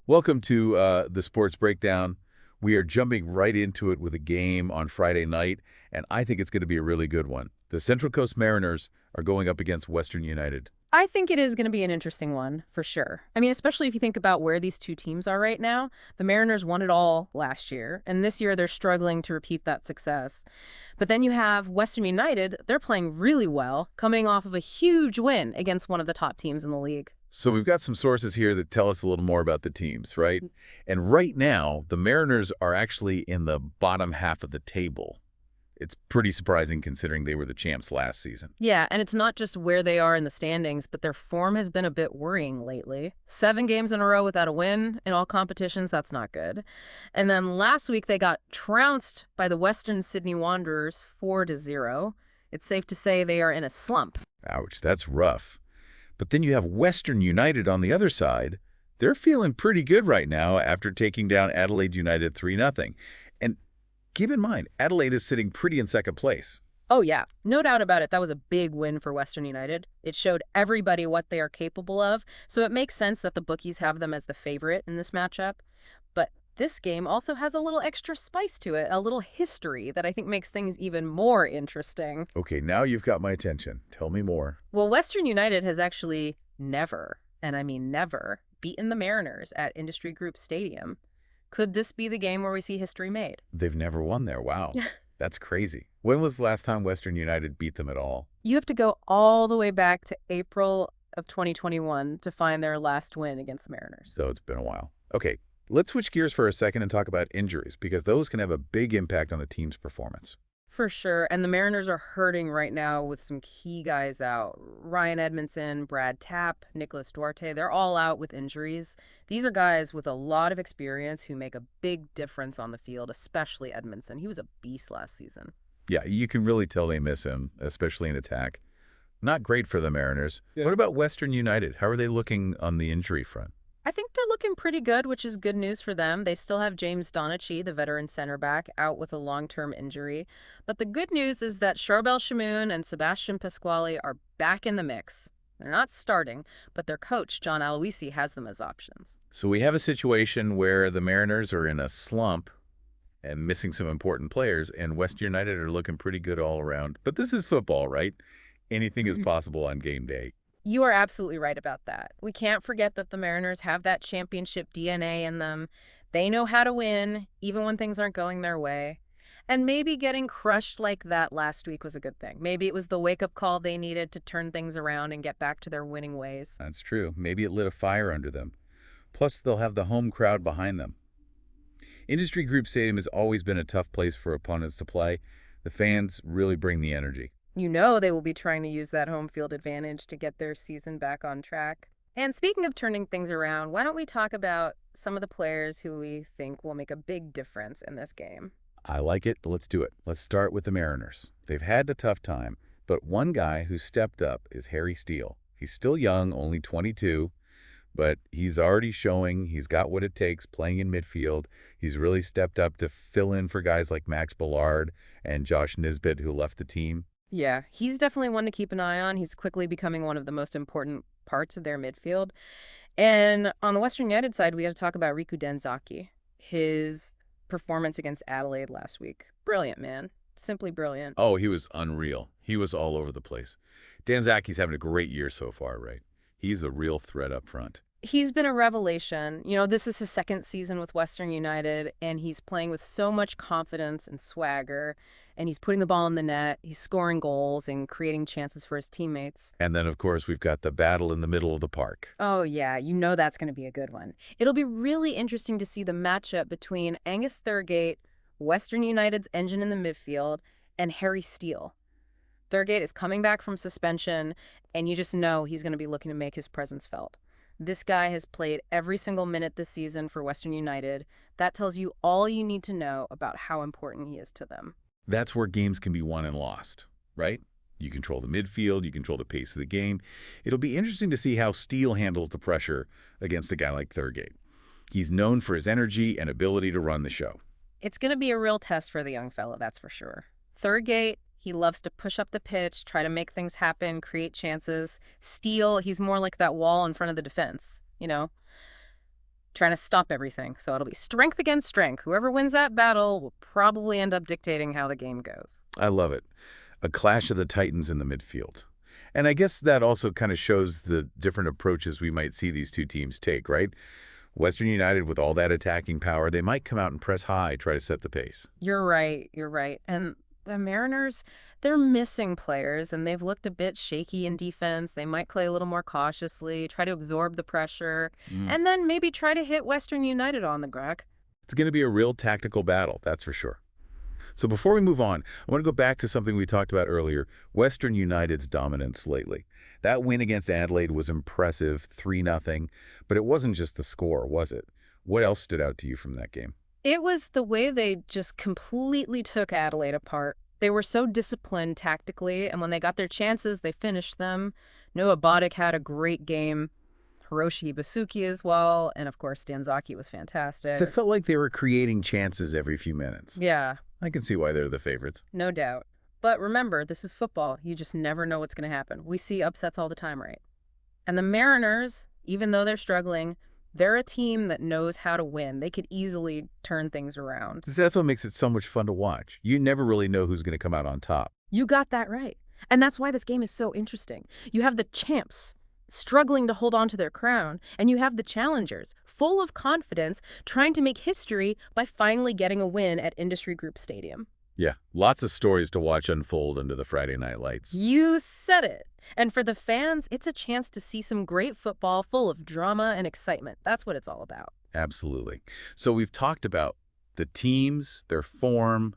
Welcome to the Sports Breakdown. We are jumping right into it with a game on Friday night, and I think it's going to be a really good one. The Central Coast Mariners are going up against Western United. I think it is going to be an interesting one, for sure. I mean, especially if you think about where these two teams are right now. The Mariners won it all last year, and this year they're struggling to repeat that success. But then you have Western United. They're playing really well, coming off of a huge win against one of the top teams in the league. So we've got some sources here that tell us a little more about the teams, right? And right now, the Mariners are actually in the bottom half of the table. It's pretty surprising considering they were the champs last season. Yeah, and it's not just where they are in the standings, but their form has been a bit worrying lately. 7 games in a row without a win in all competitions, that's not good. And then last week they got trounced by the Western Sydney Wanderers 4-0. It's safe to say they are in a slump. Ouch, that's rough. But then you have Western United on the other side. They're feeling pretty good right now after taking down Adelaide United 3-0. And keep in mind, Adelaide is sitting pretty in second place. Oh yeah, no doubt about it. That was a big win for Western United. It showed everybody what they are capable of, so it makes sense that the bookies have them as the favorite in this matchup. But this game also has a little extra spice to it, a little history that I think makes things even more interesting. Okay, now you've got my attention. Tell me more. Well, Western United has actually never, and I mean never, beaten the Mariners at Industry Group Stadium. Could this be the game where we see history made? They've never won there. Wow. That's crazy. When was the last time Western United beat them at all? You have to go all the way back to April of 2021 to find their last win against the Mariners. So it's been a while. Okay, let's switch gears for a second and talk about injuries because those can have a big impact on a team's performance. For sure, and the Mariners are hurting right now with some key guys out. Ryan Edmondson, Brad Tapp, Nicholas Duarte, they're all out with injuries. These are guys with a lot of experience who make a big difference on the field, especially Edmondson. He was a beast last season. Yeah, you can really tell they miss him, especially in attack. Not great for the Mariners. Yeah. What about Western United? How are they looking on the injury front? I think they're looking pretty good, which is good news for them. They still have James Donachie, the veteran center back, out with a long-term injury. But the good news is that Charbel Chamoun and Sebastian Pasquale are back in the mix. They're not starting, but their coach, John Aloisi, has them as options. So we have a situation where the Mariners are in a slump and missing some important players, and Western United are looking pretty good all around. But this is football, right? Anything is possible on game day. You are absolutely right about that. We can't forget that the Mariners have that championship DNA in them. They know how to win, even when things aren't going their way. And maybe getting crushed like that last week was a good thing. Maybe it was the wake-up call they needed to turn things around and get back to their winning ways. That's true. Maybe it lit a fire under them. Plus, they'll have the home crowd behind them. Industry Group Stadium has always been a tough place for opponents to play. The fans really bring the energy. You know they will be trying to use that home field advantage to get their season back on track. And speaking of turning things around, why don't we talk about some of the players who we think will make a big difference in this game? I like it. Let's do it. Let's start with the Mariners. They've had a tough time, but one guy who stepped up is Harry Steele. He's still young, only 22, but he's already showing he's got what it takes playing in midfield. He's really stepped up to fill in for guys like Max Ballard and Josh Nisbet, who left the team. Yeah, he's definitely one to keep an eye on. He's quickly becoming one of the most important parts of their midfield. And on the Western United side, we got to talk about Riku Denzaki. His performance against Adelaide last week. Brilliant, man. Simply brilliant. Oh, he was unreal. He was all over the place. Danzaki's having a great year so far, right? He's a real threat up front. He's been a revelation. You know, this is his second season with Western United, and he's playing with so much confidence and swagger, and he's putting the ball in the net, he's scoring goals and creating chances for his teammates. And then, of course, we've got the battle in the middle of the park. Oh, yeah, you know that's going to be a good one. It'll be really interesting to see the matchup between Angus Thurgate, Western United's engine in the midfield, and Harry Steele. Thurgate is coming back from suspension, and you just know he's going to be looking to make his presence felt. This guy has played every single minute this season for Western United. That tells you all you need to know about how important he is to them. That's where games can be won and lost, right? You control the midfield, you control the pace of the game. It'll be interesting to see how Steele handles the pressure against a guy like Thurgate. He's known for his energy and ability to run the show. It's going to be a real test for the young fella, that's for sure. Thurgate, he loves to push up the pitch, try to make things happen, create chances. Steele, he's more like that wall in front of the defense, you know? trying to stop everything. So it'll be strength against strength. Whoever wins that battle will probably end up dictating how the game goes. I love it. A clash of the titans in the midfield. And I guess that also kind of shows the different approaches we might see these two teams take, right? Western United, with all that attacking power, they might come out and press high, try to set the pace. You're right. You're right. And the Mariners, they're missing players, and they've looked a bit shaky in defense. They might play a little more cautiously, try to absorb the pressure, Mm. and then maybe try to hit Western United on the Greg. It's going to be a real tactical battle, that's for sure. So before we move on, I want to go back to something we talked about earlier, Western United's dominance lately. That win against Adelaide was impressive, 3-0, but it wasn't just the score, was it? What else stood out to you from that game? It was the way they just completely took Adelaide apart. They were so disciplined tactically, and when they got their chances, they finished them. Noah Boddick had a great game. Hiroshi Basuki as well, and of course Stanzaki was fantastic. It felt like they were creating chances every few minutes. Yeah, I can see why they're the favorites. no doubt. But remember, this is football. You just never know what's going to happen. We see upsets all the time, right? And the Mariners, even though they're struggling, they're a team that knows how to win. They could easily turn things around. That's what makes it so much fun to watch. You never really know who's going to come out on top. You got that right. And that's why this game is so interesting. You have the champs struggling to hold on to their crown, and you have the challengers full of confidence trying to make history by finally getting a win at Industry Group Stadium. Yeah, lots of stories to watch unfold under the Friday night lights. You said it. And for the fans, it's a chance to see some great football full of drama and excitement. That's what it's all about. Absolutely. So we've talked about the teams, their form,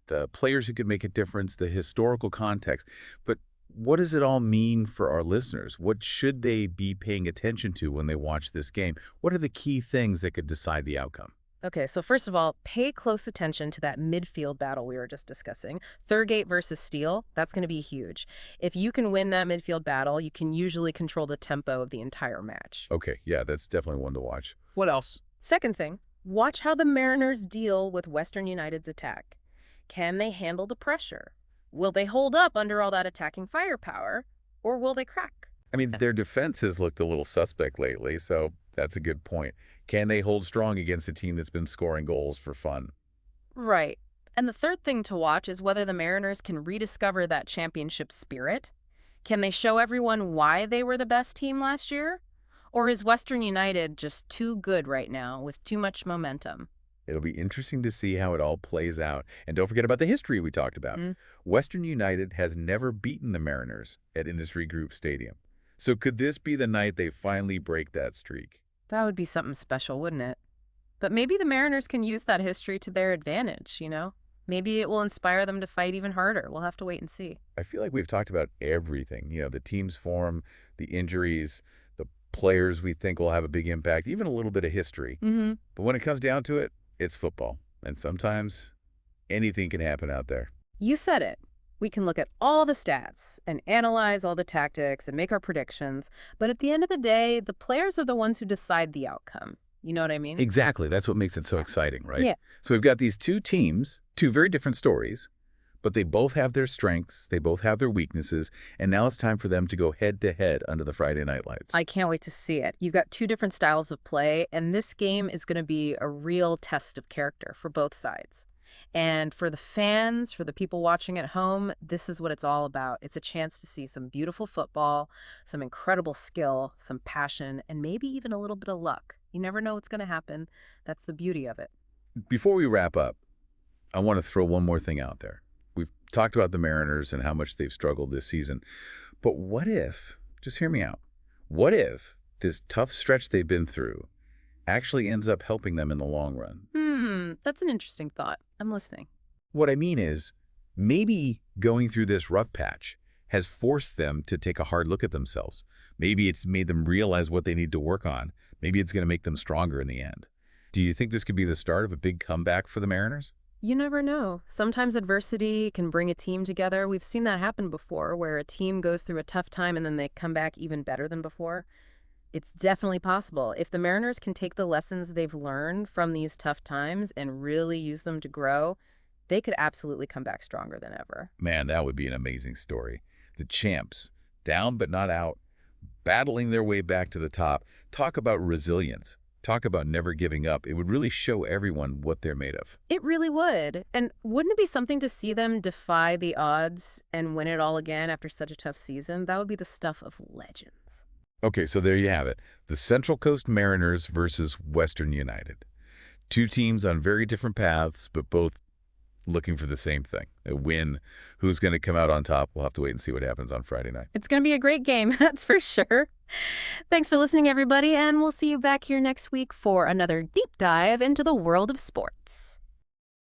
the players who could make a difference, the historical context. But what does it all mean for our listeners? What should they be paying attention to when they watch this game? What are the key things that could decide the outcome? Okay, so first of all, pay close attention to that midfield battle we were just discussing. Thurgate versus Steele, that's going to be huge. If you can win that midfield battle, you can usually control the tempo of the entire match. Okay, yeah, that's definitely one to watch. What else? Second thing, watch how the Mariners deal with Western United's attack. Can they handle the pressure? Will they hold up under all that attacking firepower, or will they crack? I mean, their defense has looked a little suspect lately, so that's a good point. Can they hold strong against a team that's been scoring goals for fun? Right. And the third thing to watch is whether the Mariners can rediscover that championship spirit. Can they show everyone why they were the best team last year? Or is Western United just too good right now with too much momentum? It'll be interesting to see how it all plays out. And don't forget about the history we talked about. Western United has never beaten the Mariners at Industry Group Stadium. So could this be the night they finally break that streak? That would be something special, wouldn't it? But maybe the Mariners can use that history to their advantage, you know? Maybe it will inspire them to fight even harder. We'll have to wait and see. I feel like we've talked about everything. You know, the team's form, the injuries, the players we think will have a big impact, even a little bit of history. But when it comes down to it, it's football. And sometimes anything can happen out there. You said it. We can look at all the stats and analyze all the tactics and make our predictions. But at the end of the day, the players are the ones who decide the outcome. You know what I mean? Exactly. That's what makes it so exciting, right? Yeah. So we've got these two teams, two very different stories, but they both have their strengths, they both have their weaknesses, and now it's time for them to go head-to-head under the Friday night lights. I can't wait to see it. You've got two different styles of play, and this game is going to be a real test of character for both sides. And for the fans, for the people watching at home, this is what it's all about. It's a chance to see some beautiful football, some incredible skill, some passion, and maybe even a little bit of luck. You never know what's going to happen. That's the beauty of it. Before we wrap up, I want to throw one more thing out there. We've talked about the Mariners and how much they've struggled this season. But what if, just hear me out, what if this tough stretch they've been through actually ends up helping them in the long run? That's an interesting thought. I'm listening. What I mean is, maybe going through this rough patch has forced them to take a hard look at themselves. Maybe it's made them realize what they need to work on. Maybe it's going to make them stronger in the end. Do you think this could be the start of a big comeback for the Mariners? You never know. Sometimes adversity can bring a team together. We've seen that happen before, where a team goes through a tough time and then they come back even better than before. It's definitely possible. If the Mariners can take the lessons they've learned from these tough times and really use them to grow, they could absolutely come back stronger than ever. Man, that would be an amazing story. The champs, down but not out, battling their way back to the top. Talk about resilience. Talk about never giving up. It would really show everyone what they're made of. It really would. And wouldn't it be something to see them defy the odds and win it all again after such a tough season? That would be the stuff of legends. Okay, so there you have it. The Central Coast Mariners versus Western United. Two teams on very different paths, but both looking for the same thing, a win. Who's going to come out on top? We'll have to wait and see what happens on Friday night. It's going to be a great game, that's for sure. Thanks for listening, everybody, and we'll see you back here next week for another deep dive into the world of sports.